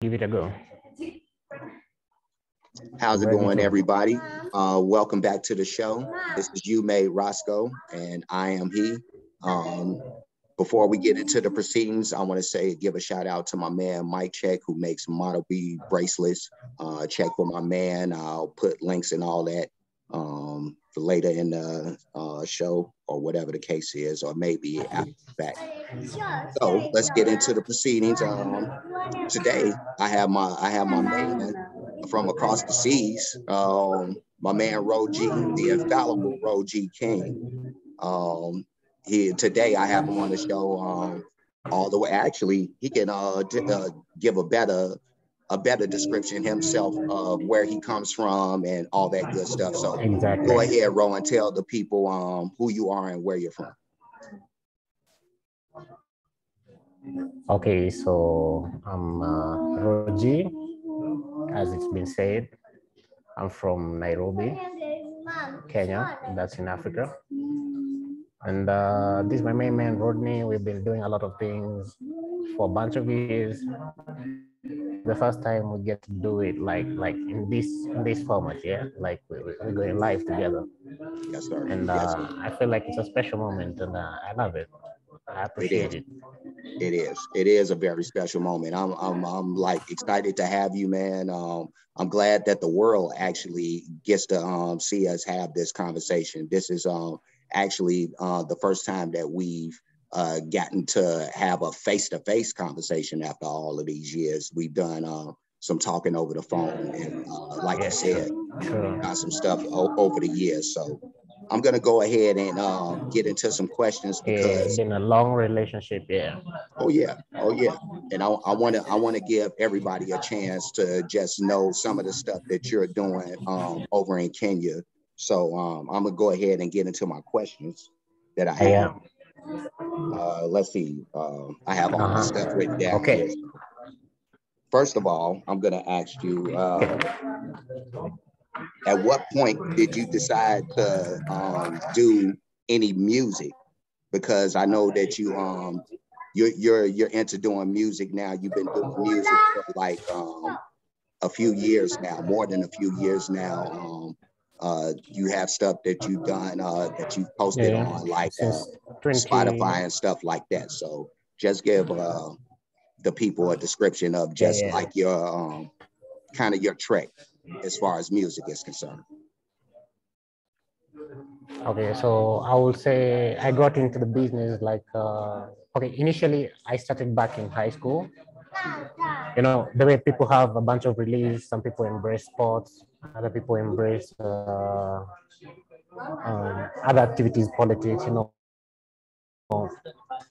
Give it a go. How's it going, everybody? Welcome back to the show. This is You Made Roscoe, and I am he. Before we get into the proceedings, I want to give a shout out to my man Mike Check, who makes model bead bracelets. Check for my man. I'll put links and all that for later in the show, or whatever the case is, or maybe after the fact. So let's get into the proceedings. Today I have my man from across the seas, my man Ro G, the infallible Ro G King. Today I have him on the show. All the way, actually, he can give a better description himself of where he comes from and all that good stuff. So exactly. Go ahead, Ro, and tell the people who you are and where you're from. Okay, so I'm Roji, as it's been said. I'm from Nairobi, Kenya. That's in Africa. And this is my main man, Rodney. We've been doing a lot of things for a bunch of years. The first time we get to do it like in this format, yeah, like we're going live together. Yes, sir. And yes, sir. I feel like it's a special moment, and I love it. I appreciate it. It is a very special moment. I'm like excited to have you, man. I'm glad that the world actually gets to see us have this conversation. This is actually the first time that we've gotten to have a face-to-face conversation after all of these years. We've done some talking over the phone, and like you said, got some stuff over the years. So I'm gonna go ahead and get into some questions because it's been a long relationship. Oh yeah, and I want to give everybody a chance to just know some of the stuff that you're doing over in Kenya. So I'm gonna go ahead and get into my questions that I have. Let's see. I have all my stuff written down here. First of all, I'm gonna ask you. At what point did you decide to do any music? Because I know that you're into doing music now. You've been doing music for like a few years now, more than a few years now. You have stuff that you've done that you've posted on like Spotify and stuff like that. So just give the people a description of just like your kind of your trek as far as music is concerned. Okay, so I will say I got into the business like okay, initially I started back in high school. You know, the way people have a bunch of release, some people embrace sports, other people embrace other activities, politics, you know,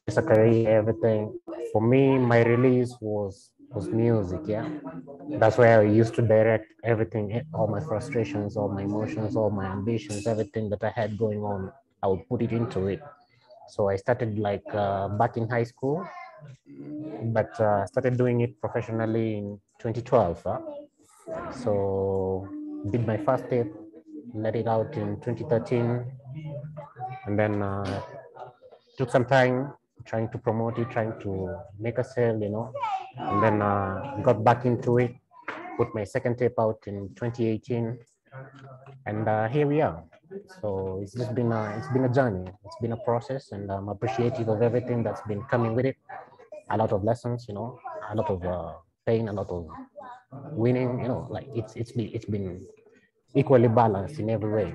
it's a career, everything. For me, my release was music, yeah. That's where I used to direct everything, all my frustrations, all my emotions, all my ambitions, everything that I had going on, I would put it into it. So I started like back in high school, but started doing it professionally in 2012. So did my first tape, let it out in 2013, and then took some time trying to promote it, trying to make a sale, you know, and then got back into it, put my second tape out in 2018, and here we are. So it's just been it's been a journey, it's been a process, and I'm appreciative of everything that's been coming with it. A lot of lessons, you know, a lot of pain, a lot of winning, you know, like it's been equally balanced in every way.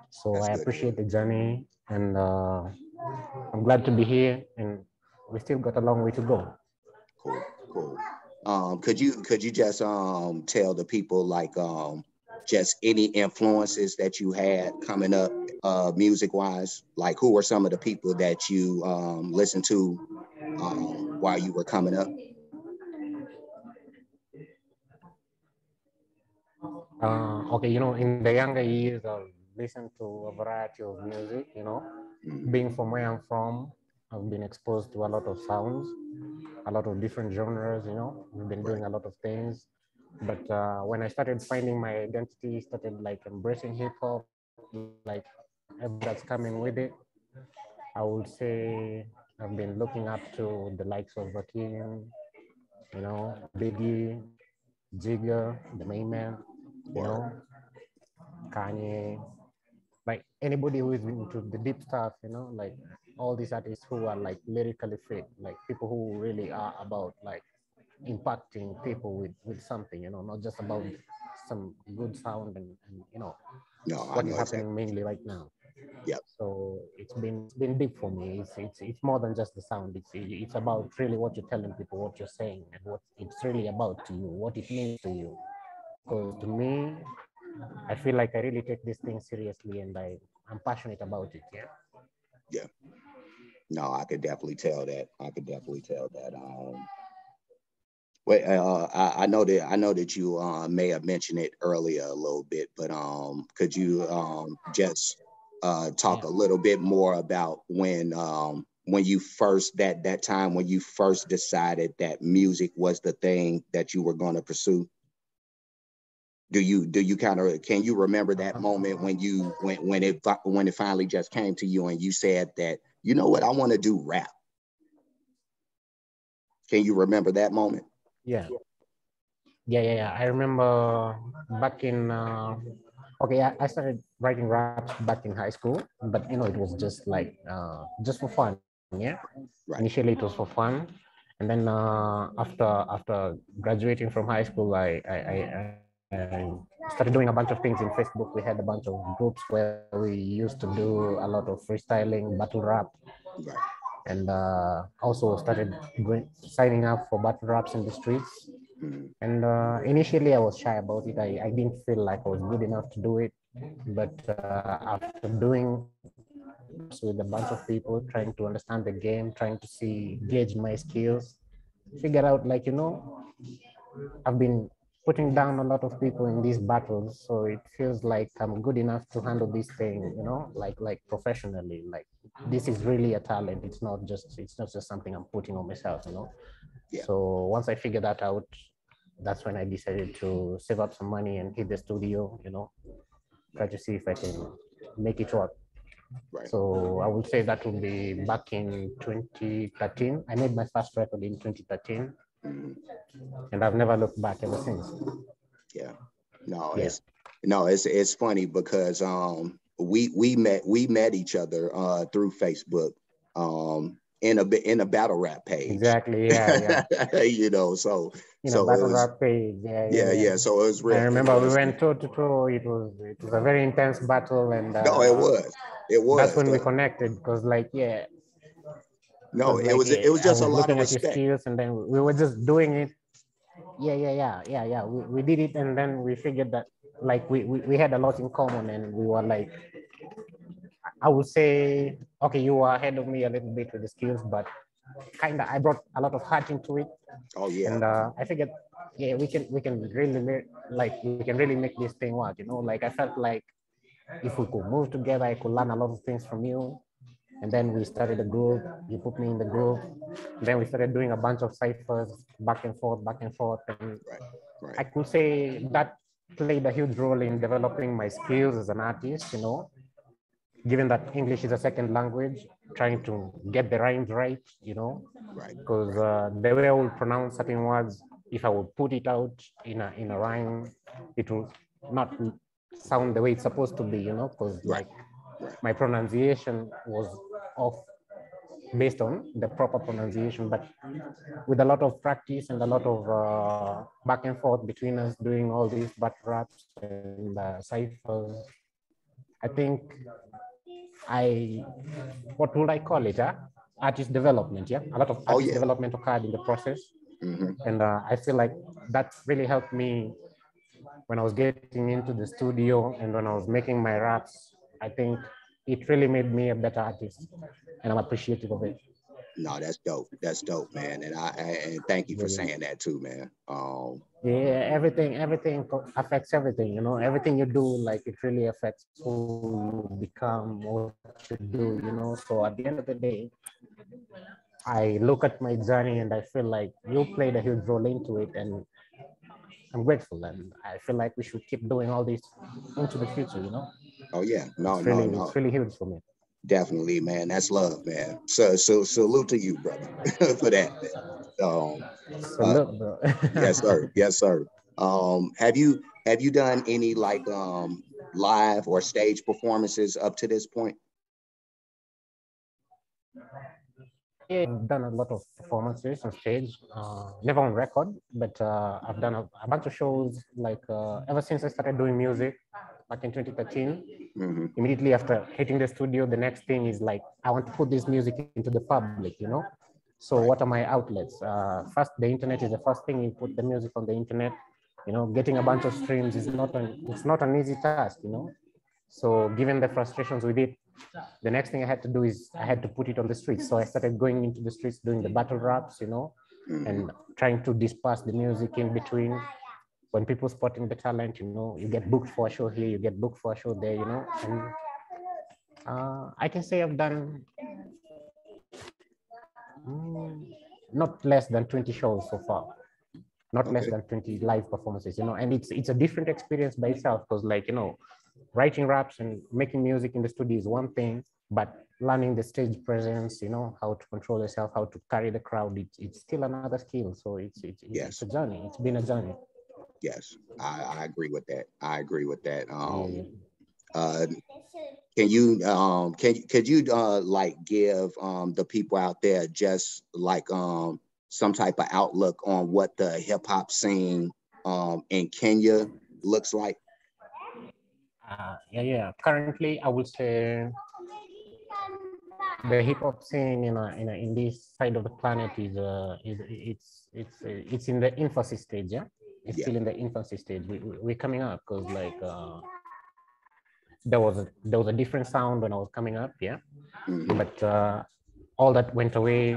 So I appreciate the journey, and I'm glad to be here, and we still got a long way to go. Cool. Could you just tell the people like just any influences that you had coming up music wise? Like who are some of the people that you listened to while you were coming up? Okay, you know, in the younger years, I've listened to a variety of music, you know. Being from where I'm from, I've been exposed to a lot of sounds, a lot of different genres, you know. We've been doing a lot of things. But when I started finding my identity, started like embracing hip hop, like everything that's coming with it, I would say I've been looking up to the likes of Rakim, you know, Biggie, Jigga, the main man, you Word. know, Kanye, like anybody who is into the deep stuff, you know, like all these artists who are like lyrically fit, like people who really are about like impacting people with something, you know, not just about some good sound and you know No, I what is know happening exactly. mainly right now. Yep. So it's been deep for me. It's more than just the sound. It's about really what you're telling people, what you're saying, and what it's really about to you, what it means to you. Because to me, I feel like I really take this thing seriously, and I'm passionate about it. Yeah. Yeah. No, I could definitely tell that. I could definitely tell that. Wait, I know that you may have mentioned it earlier a little bit, but could you just talk Yeah. a little bit more about when you first that time when you first decided that music was the thing that you were going to pursue? Do you kind of can you remember that moment when you when it finally just came to you and you said that, you know what, I want to do rap? Can you remember that moment? Yeah. Yeah. I remember back in okay, I started writing raps back in high school, but you know it was just for fun. Yeah. Initially Right. it was for fun, and then after graduating from high school, I started doing a bunch of things in Facebook. We had a bunch of groups where we used to do a lot of freestyling, battle rap, Right. and also started signing up for battle raps in the streets. Mhm. And initially, I was shy about it. I didn't feel like I was good enough to do it. But after doing raps with a bunch of people, trying to understand the game, trying to gauge my skills, figure out like, you know, I've been putting down a lot of people in these battles, so it feels like I'm good enough to handle this thing, you know, like professionally. Like this is really a talent. It's not just something I'm putting on myself, you know. Yeah. So once I figured that out, that's when I decided to save up some money and hit the studio, you know, try Right. to see if I can make it work. Right. So I would say that would be back in 2013. I made my first record in 2013, Mhm. and I've never looked back ever since. Yeah. No, Yeah, it's funny because we met each other through Facebook in a battle rap page. exactly. Yeah. You know, You know, so it battle was, rap page. Yeah. yeah, so it was I real remember we interesting. went toe to toe. It was a very intense battle, and No, it that's was when we connected. Because no, it was I just a was lot of looking at your respect. skills, and then we were just doing it. Yeah. We did it, and then we figured that like we had a lot in common, and we were like, I would say, okay, you were ahead of me a little bit with the skills, but kind of I brought a lot of heart into it, Oh yeah. and I figured, yeah, we can really we can really make this thing work. You know, like I felt like if we could move together, I could learn a lot of things from you. And then we started a group. You put me in the group. Then we started doing a bunch of ciphers, back and forth. And Right. I Right. could say that played a huge role in developing my skills as an artist. You know, given that English is a second language, trying to get the rhymes right. You know, Right. because Right. the way I would pronounce certain words, if I would put it out in a rhyme, it will not sound the way it's supposed to be, you know, because Right. like Right. my pronunciation was off based on the proper pronunciation, but with a lot of practice and a lot of back and forth between us doing all these butt raps and ciphers, I think I, what would I call it? Artist development, yeah? A lot of Oh artist yeah. development occurred in the process. Hmm. And I feel like that really helped me when I was getting into the studio and when I was making my raps. I think it really made me a better artist, and I'm appreciative of it. No, that's dope. That's dope, man. And thank you for Yeah. saying that too, man. Yeah, everything affects everything. You know, everything you do, like it really affects who you become, what you do. You know, so at the end of the day, I look at my journey and I feel like you played a huge role into it, and I'm grateful. And I feel like we should keep doing all this into the future. You know, Oh yeah. No, it's no, really no. it's really huge for me. Definitely, man. That's love, man. So salute to you, brother, for that, man. Uh, Salute, bro. yes, sir. Yes, sir. Have you done any like live or stage performances up to this point? Yeah, I've done a lot of performances on stage, never on record, but I've done a bunch of shows like ever since I started doing music back in 2013. Mm-hmm. Immediately after hitting the studio, the next thing is like, I want to put this music into the public, you know? So Right. what are my outlets? First, the internet is the first thing. You put the music on the internet. You know, getting a bunch of streams is it's not an easy task, you know? So given the frustrations with it, the next thing I had to do is I had to put it on the streets. So I started going into the streets, doing the battle raps, you know, Mm-hmm. and trying to disperse the music in between. When people spotting the talent, you know, you get booked for a show here, you get booked for a show there, you know, and I can say I've done not less than 20 shows so far, not less Okay. than 20 live performances, you know, and it's a different experience by itself because, like, you know, writing raps and making music in the studio is one thing, but learning the stage presence, you know, how to control yourself, how to carry the crowd, it's still another skill. So it's Yes. a journey. It's been a journey. Yes. I agree with that. I agree with that. Yeah. Uh, could you like give the people out there just like some type of outlook on what the hip hop scene in Kenya looks like? Yeah. Currently, I would say the hip hop scene in this side of the planet it's in the infancy stage. Yeah, it's Yeah. still in the infancy stage. We're coming up because like there was a different sound when I was coming up. Yeah, Mm-hmm. but all that went away.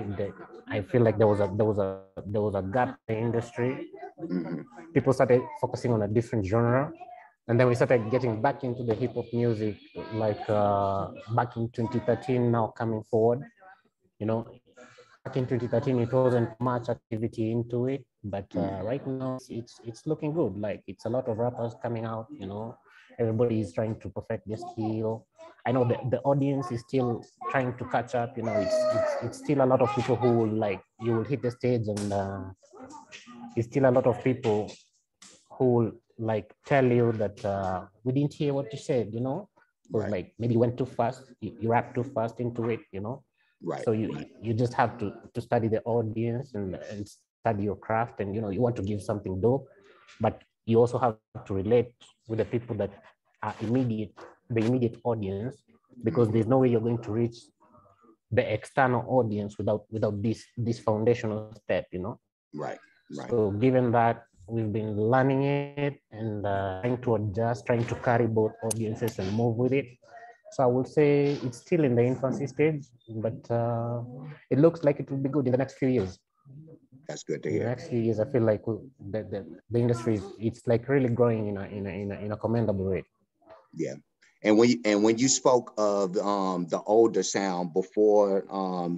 I feel like there was a gap in the industry. Mm-hmm. People started focusing on a different genre, and then we started getting back into the hip hop music like back in 2013. Now coming forward, you know, back in 2013 it wasn't much activity into it, but Mm-hmm. right now it's looking good. Like, it's a lot of rappers coming out, you know, everybody is trying to perfect their skill. I know the audience is still trying to catch up, you know. It's still a lot of people who will, like, you will hit the stage and it's still a lot of people who will like tell you that we didn't hear what you said, you know, because Right. like maybe you went too fast, you rap too fast into it, you know. Right. So you just have to study the audience and study your craft, and you know, you want to give something dope, but you also have to relate with the people that are the immediate audience, because Mm-hmm. there's no way you're going to reach the external audience without this foundational step, you know. Right. Right. So given that, we've been learning it and trying to adjust, trying to carry both audiences and move with it. So I would say it's still in the infancy stage, but it looks like it will be good in the next few years. That's good to In the hear. next few years, I feel like the industry it's like really growing in a commendable rate. Yeah. And when you spoke of the older sound before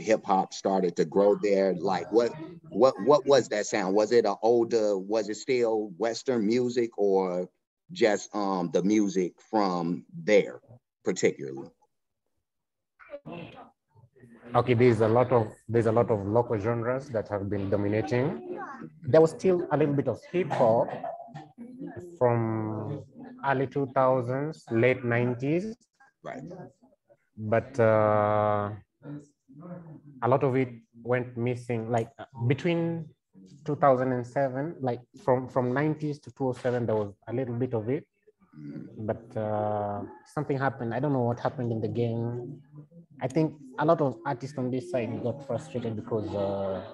hip hop started to grow there, like what was that sound? Was it was it still Western music, or just the music from there particularly? Okay, there's a lot of local genres that have been dominating. There was still a little bit of hip hop from early 2000s, late 90s, Right. but a lot of it went missing. Like between 2007, like from 90s to 2007, there was a little bit of it, Mm, but something happened. I don't know what happened in the game. I think a lot of artists on this side got frustrated because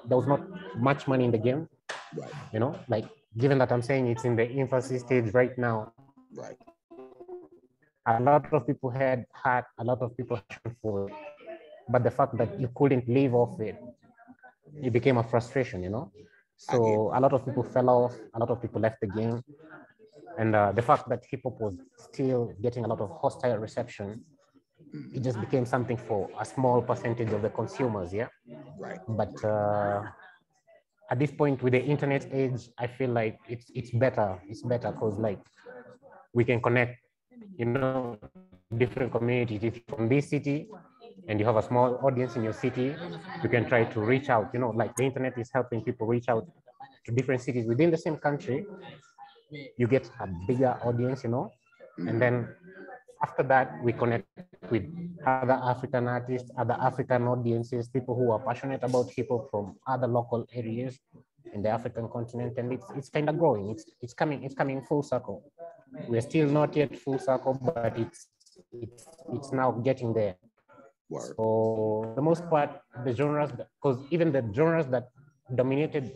there was not much money in the game. right. You know, like, given that I'm saying it's in the infancy stage right now, Right. a lot of people had a lot of people had for it, but the fact that you couldn't live off it, it became a frustration, you know. I get. So a lot of people fell off, a lot of people left the game, and the fact that hip hop was still getting a lot of hostile reception, it Mhm. just became something for a small percentage of the consumers, yeah. Right. But Right. at this point with the internet age, I feel like it's better. It's better because, like, we can connect, you know, different communities. If you're from this city, and you have a small audience in your city, you can try to reach out, you know, like the internet is helping people reach out to different cities within the same country. You get a bigger audience, you know, and then after that, we connect with other African artists, other African audiences, people who are passionate about hip hop from other local areas in the African continent, and it's kind of growing. It's coming full circle. We're still not yet full circle, but it's now getting there. Word. So for the most part, the genres, because even the genres that dominated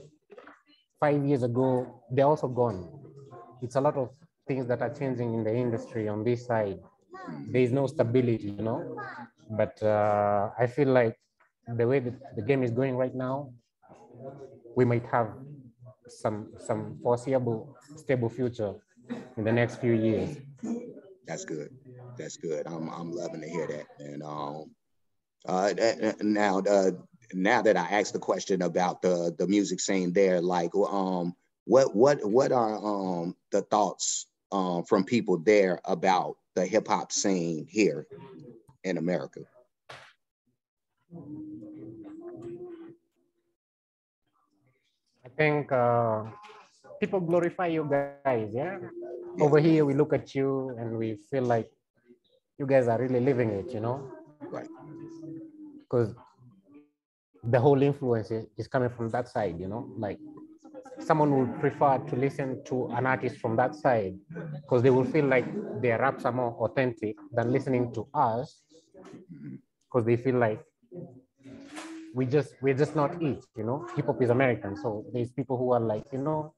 5 years ago, they're also gone. It's a lot of things that are changing in the industry on this side. There is no stability, you know. But I feel like the way that the game is going right now, we might have some foreseeable stable future in the next few years. That's good. That's good. I'm loving to hear that. And now that I asked the question about the music scene there, like what are the thoughts from people there about the hip hop scene here in America? I think people glorify you guys, yeah? Yeah. Over here, we look at you and we feel like you guys are really living it, you know? Right. Because the whole influence is coming from that side, you know? Like someone would prefer to listen to an artist from that side because they will feel like their raps are more authentic than listening to us because they feel like we're just not it, you know. Hip hop is American, so there's people who are like, you know,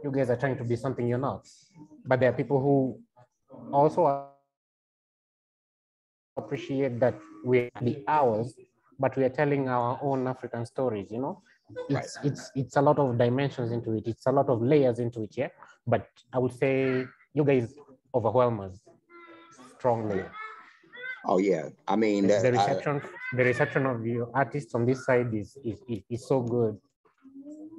you guys are trying to be something you're not. But there are people who also appreciate that we're the ours, but we are telling our own African stories, you know. It's a lot of dimensions into it. It's a lot of layers into it, yeah. But I would say you guys overwhelm us strongly. Oh yeah, I mean The reception of your artists on this side is so good.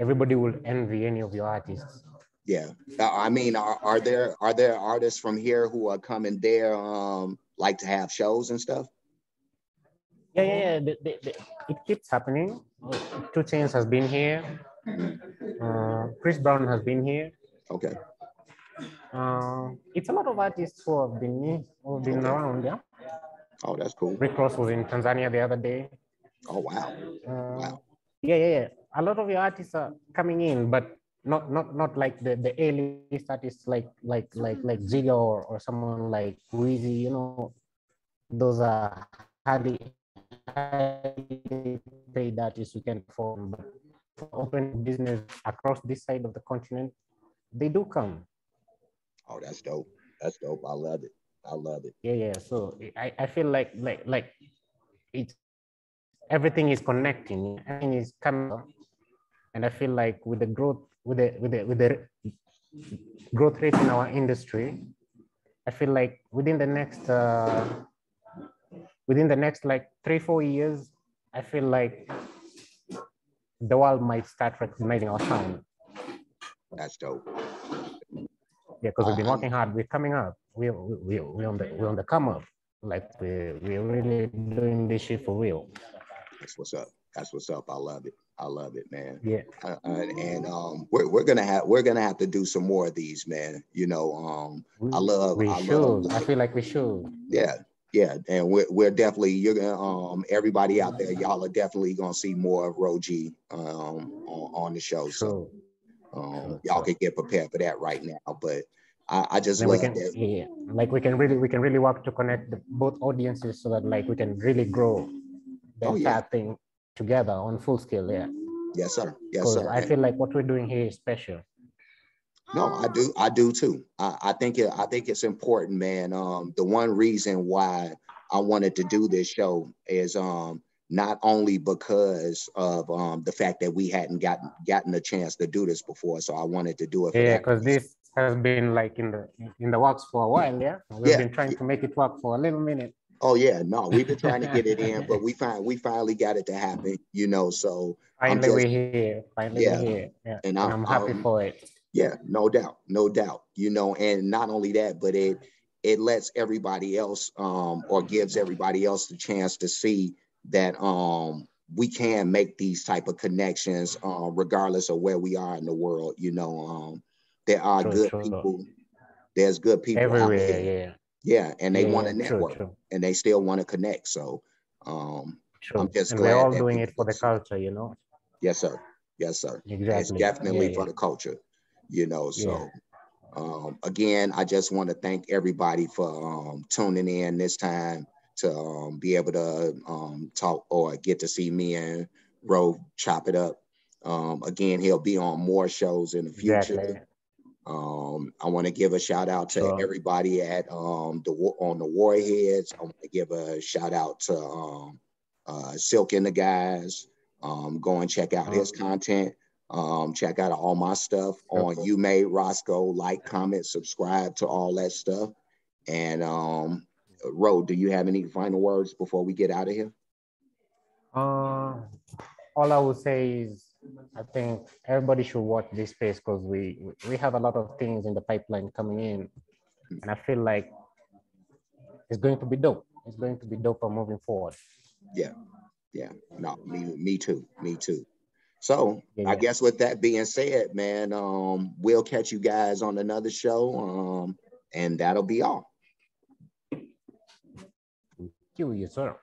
Everybody will envy any of your artists. yeah. I mean, are there artists from here who are coming there like to have shows and stuff? Yeah. It keeps happening. 2 Chainz has been here. Chris Brown has been here. Okay. It's a lot of artists who have been around. Yeah. Oh, that's cool. Rick Ross was in Tanzania the other day. Oh wow. Wow. Yeah. A lot of your artists are coming in, but not like the A-list artists like Ziga or someone like Weezy. You know, those are highly paid artists who can perform. But for open business across this side of the continent, they do come. Oh, that's dope. That's dope. I love it. I love it. Yeah. So I feel like it's everything is connecting, everything is coming, and I feel like with the growth, with the growth rate in our industry, I feel like within the next like 3-4 years, I feel like the world might start recognizing our sound. That's dope. Yeah, because we've been working hard. We're coming up. We're on the come up. Like we're really doing this shit for real. That's what's up. That's what's up. I love it. I love it, man. Yeah. And we're gonna have to do some more of these, man. You know, I feel like we should. Yeah. And we're definitely, you're gonna everybody out there, y'all are definitely gonna see more of Roji on the show. True. So y'all can get prepared for that right now. But I just love that. Yeah, like we can really work to connect both audiences so that like we can really grow the entire thing together on full scale. Yeah. Yes, sir. Yes, sir. I feel like what we're doing here is special. No, I do too. I think it's important, man. The one reason why I wanted to do this show is not only because of the fact that we hadn't gotten a chance to do this before, so I wanted to do it for that. Because this has been like in the works for a while. Yeah, we've been trying to make it work for a little minute. Oh yeah, no, we've been trying to get it in, but we finally got it to happen. You know, so finally we're here. We're here. Yeah, and I'm happy for it. Yeah, no doubt. You know, and not only that, but it it lets everybody else or gives everybody else the chance to see that we can make these type of connections regardless of where we are in the world. You know, there are good people. There's good people out everywhere. there. Yeah. Yeah, and they want to True, network, true. and they still want to connect. So I'm just And we're glad all that doing people it for get the to see it. culture, you know. Yes, sir. Yes, sir. And it's Exactly. definitely for the culture, you know. So again, I just want to thank everybody for tuning in this time to be able to talk or get to see me and Ro chop it up. Again, he'll be on more shows in the future. Exactly. I want to give a shout out to everybody at on the Warheads. I want to give a shout out to Silk and the guys. Go and check out his content. Check out all my stuff on You Made Roscoe. Like, comment, subscribe to all that stuff. And Ro, do you have any final words before we get out of here? All I would say is I think everybody should watch this space because we have a lot of things in the pipeline coming in, and I feel like it's going to be dope. It's going to be dope for moving forward. Yeah, yeah. No, me too. Me too. So I guess with that being said, man, we'll catch you guys on another show, and that'll be all. Thank you, yes, sir.